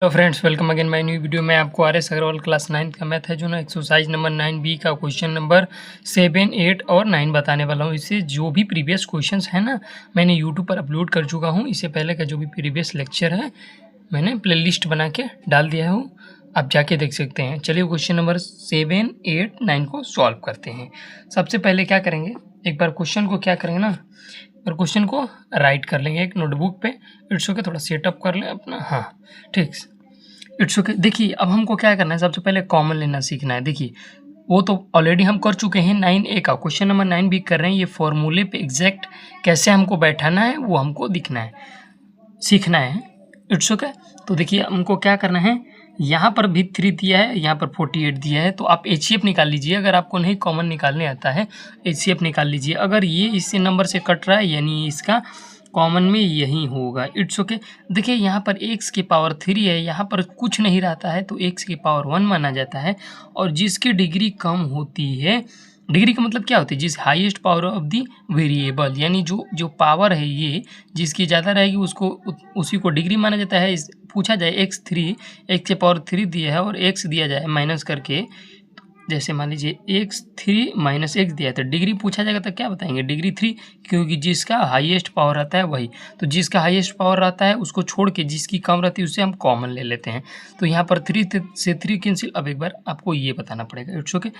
Hello friends, welcome again my new video में। आपको RS. Agarwal class 9 का मैथ है जो ना एक्सरसाइज नंबर 9B का क्वेश्चन नंबर 7, 8 और 9 बताने वाला हूँ। इससे जो भी प्रीवियस क्वेश्चंस हैं ना, मैंने यूट्यूब पर अपलोड कर चुका हूँ। इससे पहले का जो भी प्रीवियस लेक्चर है मैंने प्लेलिस्ट बना के डाल दिया हूँ, आप जाके देख सकते हैं। चलिए क्वेश्चन नंबर 7, 8, 9 को सॉल्व करते हैं। सबसे पहले क्या करेंगे, एक बार क्वेश्चन को क्या करेंगे ना, और क्वेश्चन को राइट कर लेंगे एक नोटबुक पे। इट्स ओके, थोड़ा सेटअप कर लें अपना। हाँ ठीक, इट्स ओके। देखिए अब हमको क्या करना है, सबसे पहले कॉमन लेना सीखना है। देखिए वो तो ऑलरेडी हम कर चुके हैं 9A का, क्वेश्चन नंबर 9 भी कर रहे हैं। ये फॉर्मूले पे एग्जैक्ट कैसे हमको बैठाना है वो हमको दिखना है, सीखना है। It's okay. तो देखिए हमको क्या करना है, यहाँ पर भी 3 दिया है, यहाँ पर 48 दिया है, तो आप HCF निकाल लीजिए। अगर आपको नहीं कॉमन निकालने आता है HCF निकाल लीजिए। अगर ये इससे नंबर से कट रहा है यानी इसका कॉमन में यही होगा। It's okay. देखिए यहाँ पर x की पावर 3 है, यहाँ पर कुछ नहीं रहता है तो x की पावर 1 माना जाता है। और जिसकी डिग्री कम होती है, डिग्री का मतलब क्या होती है, जिस highest power of the variable, यानी जो पावर है ये जिसकी ज़्यादा रहेगी उसको उसी को डिग्री माना जाता है। पूछा जाए x3, x की पावर 3 दिया है और x दिया जाए माइनस करके, जैसे मान लीजिए x3 माइनस x दिया है तो डिग्री पूछा जाएगा तो क्या बताएंगे, डिग्री 3, क्योंकि जिसका हाईएस्ट पावर रहता है वही। तो जिसका हाईएस्ट पावर रहता है उसको छोड़ के जिसकी कम रहती है उससे हम कॉमन ले लेते हैं। तो यहाँ पर 3 से 3 कैंसिल। अब एक बार आपको ये बताना पड़ेगा। It's okay.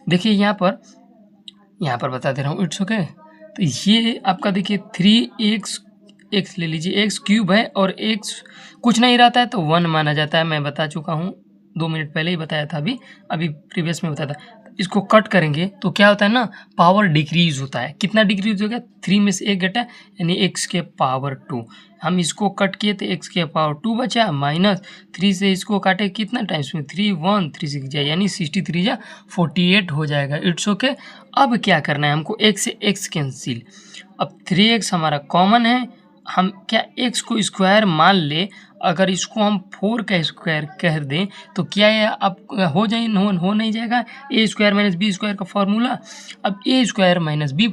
देखिए यहाँ पर बता दे रहा हूँ। It's okay. तो ये आपका देखिए 3x ले लीजिए, x क्यूब है और x कुछ नहीं रहता है तो 1 माना जाता है। मैं बता चुका हूँ, 2 मिनट पहले ही बताया था, अभी प्रीवियस में बताया था। इसको कट करेंगे तो क्या होता है ना, पावर डिक्रीज होता है। कितना डिक्रीज हो गया, 3 में से 1 घटा यानी x के पावर 2। हम इसको कट किए तो x के पावर 2 बचा, माइनस 3 से इसको काटे कितना टाइम्स में, 3 1 3 6 जाए यानी 63 जा 48 हो जाएगा। It's okay. अब क्या करना है हमको, x से x कैंसिल। अब 3x हमारा कॉमन है, हम क्या x को स्क्वायर मान ले, अगर इसको हम 4 का स्क्वायर कह दें तो क्या ये अब हो जाए, हो नहीं जाएगा, ए स्क्वायर माइनस बी स्क्वायर का फॉर्मूला। अब ए स्क्वायर माइनस बी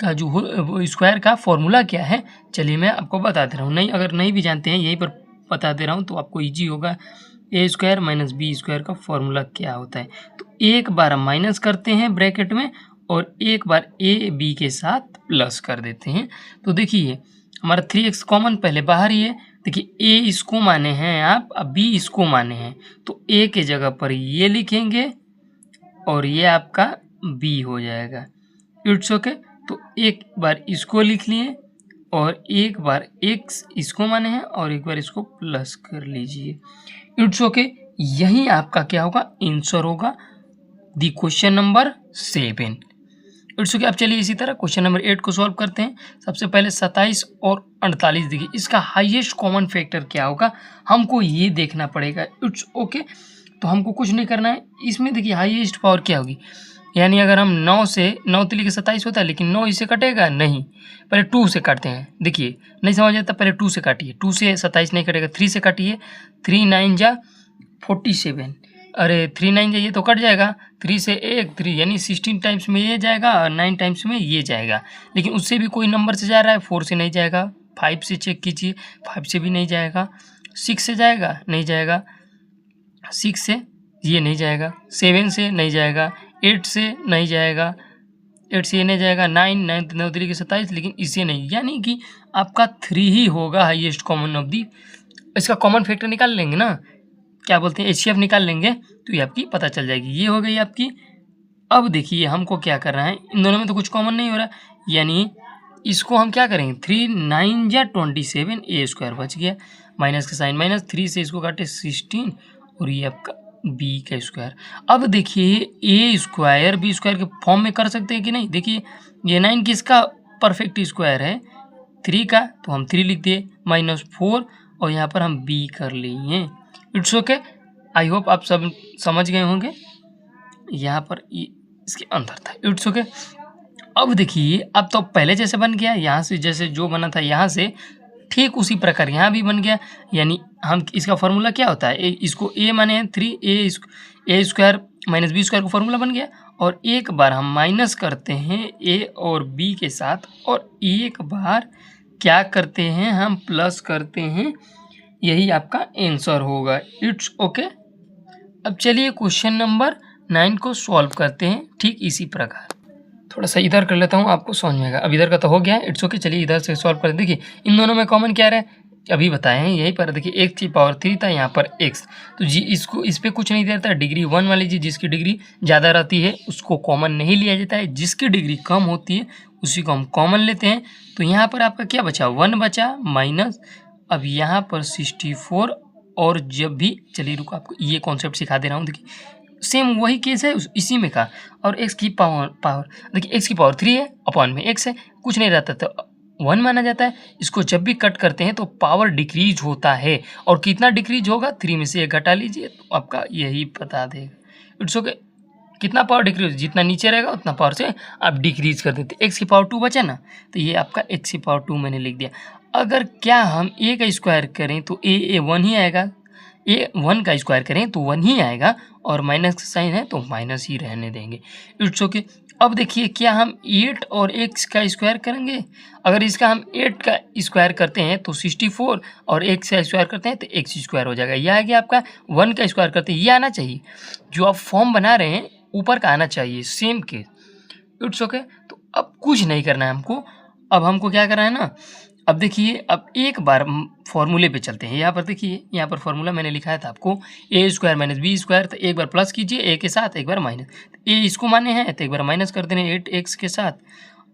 का जो स्क्वायर का फॉर्मूला क्या है, चलिए मैं आपको बता दे रहा हूँ। नहीं, अगर नहीं भी जानते हैं यहीं पर बता दे रहा हूँ तो आपको ईजी होगा। ए स्क्वायर माइनस बी स्क्वायर का फॉर्मूला क्या होता है, तो एक बार हम माइनस करते हैं ब्रैकेट में और एक बार ए बी के साथ प्लस कर देते हैं। तो देखिए हमारा 3x कॉमन पहले बाहर ही है। देखिए ए इसको माने हैं आप, अब बी इसको माने हैं, तो ए के जगह पर ये लिखेंगे और ये आपका बी हो जाएगा। It's okay. तो एक बार इसको लिख लिए और एक बार x इसको माने हैं और एक बार इसको प्लस कर लीजिए। It's okay. यही आपका क्या होगा, आंसर होगा the question number 7। It's okay. अब चलिए इसी तरह क्वेश्चन नंबर 8 को सॉल्व करते हैं। सबसे पहले 27 और 48 देखिए, इसका हाईएस्ट कॉमन फैक्टर क्या होगा हमको ये देखना पड़ेगा। It's okay. तो हमको कुछ नहीं करना है, इसमें देखिए हाईएस्ट पावर क्या होगी, यानी अगर हम 9 से 9 तिली के 27 होता है, लेकिन 9 इससे कटेगा नहीं, पहले 2 से काटते हैं। देखिए नहीं समझ आता, पहले 2 से काटिए, 2 से 27 नहीं कटेगा, 3 से काटिए, 3 9 जा 47, अरे 3 9 जाइए तो कट जाएगा, 3 से 1 3 यानी 16 टाइम्स में ये जाएगा और 9 टाइम्स में ये जाएगा। लेकिन उससे भी कोई नंबर से जा रहा है, 4 से नहीं जाएगा, 5 से चेक कीजिए, 5 से भी नहीं जाएगा, 6 से जाएगा नहीं जाएगा, 6 से ये नहीं जाएगा, 7 से नहीं जाएगा, 8 से नहीं जाएगा, 8 से ये नहीं जाएगा, 9 9 तरीके 27, लेकिन इसे नहीं, यानी कि आपका 3 ही होगा हाईएस्ट कॉमन ऑफ दी। इसका कॉमन फैक्टर निकाल लेंगे ना, क्या बोलते हैं, HCF निकाल लेंगे तो ये आपकी पता चल जाएगी। ये हो गई आपकी। अब देखिए हमको क्या करना है, इन दोनों में तो कुछ कॉमन नहीं हो रहा, यानी इसको हम क्या करेंगे, 3 9 जा 27, ए स्क्वायर बच गया, माइनस का साइन माइनस, 3 से इसको काटे 16 और ये आपका बी का स्क्वायर। अब देखिए ए स्क्वायर बी स्क्वायर के फॉर्म में कर सकते हैं कि नहीं, देखिए ये 9 किसका परफेक्ट स्क्वायर है, 3 का, तो हम 3 लिख दिए, माइनस 4 और यहाँ पर हम बी कर लिए। It's okay. आई होप आप सब समझ गए होंगे, यहाँ पर इसके अंदर था। It's okay. अब देखिए अब तो पहले जैसे बन गया, यहाँ से जैसे जो बना था यहाँ से ठीक उसी प्रकार यहाँ भी बन गया, यानी हम इसका फॉर्मूला क्या होता है, इसको ए माने हैं 3 ए स्क्वायर माइनस बी स्क्वायर का फॉर्मूला बन गया, और एक बार हम माइनस करते हैं ए और बी के साथ, और एक बार क्या करते हैं हम प्लस करते हैं यही आपका आंसर होगा। It's okay. अब चलिए क्वेश्चन नंबर 9 को सॉल्व करते हैं ठीक इसी प्रकार। थोड़ा सा इधर कर लेता हूँ, आपको समझ में आएगा। अब इधर का तो हो गया है, इट्स ओके। चलिए इधर से सॉल्व करें। देखिए इन दोनों में कॉमन क्या रहा है, अभी बताए हैं यहीं पर। देखिए x की पावर 3 था, यहाँ पर x, तो जी इसको इस पर कुछ नहीं दिया था। डिग्री 1 वाली जी, जिसकी डिग्री ज़्यादा रहती है उसको कॉमन नहीं लिया जाता है, जिसकी डिग्री कम होती है उसी को हम कॉमन लेते हैं। तो यहाँ पर आपका क्या बचा, 1 बचा माइनस, अब यहाँ पर 64। और जब भी, चलिए रुको आपको ये कॉन्सेप्ट सिखा दे रहा हूँ। देखिए सेम वही केस है इसी में का। और x की पावर देखिए x की पावर 3 है, अपॉन में x है, कुछ नहीं रहता तो 1 माना जाता है। इसको जब भी कट करते हैं तो पावर डिक्रीज होता है, और कितना डिक्रीज होगा, 3 में से 1 घटा लीजिए तो आपका यही बता देगा। It's okay. कितना पावर डिक्रीज, जितना नीचे रहेगा उतना पावर से आप डिक्रीज कर देते। x की पावर 2 बचा ना, तो ये आपका x की पावर 2 मैंने लिख दिया। अगर क्या हम a का स्क्वायर करें तो a 1 ही आएगा, a 1 का स्क्वायर करें तो 1 ही आएगा, और माइनस का साइन है तो माइनस ही रहने देंगे। It's okay. अब देखिए क्या हम 8 और x का स्क्वायर करेंगे, अगर इसका हम 8 का स्क्वायर करते हैं तो 64, और x का स्क्वायर करते हैं तो x स्क्वायर हो जाएगा। यह आ गया आपका 1 का स्क्वायर करते हैं, ये आना चाहिए जो आप फॉर्म बना रहे हैं ऊपर का आना चाहिए सेम के। It's okay. तो अब कुछ नहीं करना है हमको, अब हमको क्या करना है ना, अब देखिए अब एक बार फॉर्मूले पे चलते हैं। यहाँ पर देखिए, यहाँ पर फॉर्मूला मैंने लिखाया था आपको, ए स्क्वायर माइनस बी स्क्वायर, तो एक बार प्लस कीजिए ए के साथ, एक बार माइनस। ए इसको माने हैं तो एक बार माइनस कर देने 8x के साथ,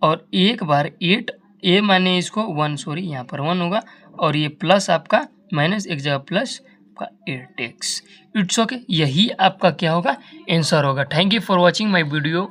और एक बार 8 ए माने इसको 1, सॉरी यहाँ पर 1 होगा, और ये प्लस आपका माइनस एक जगह प्लस आपका 8x। It's okay. यही आपका क्या होगा, आंसर होगा। Thank you for watching my video.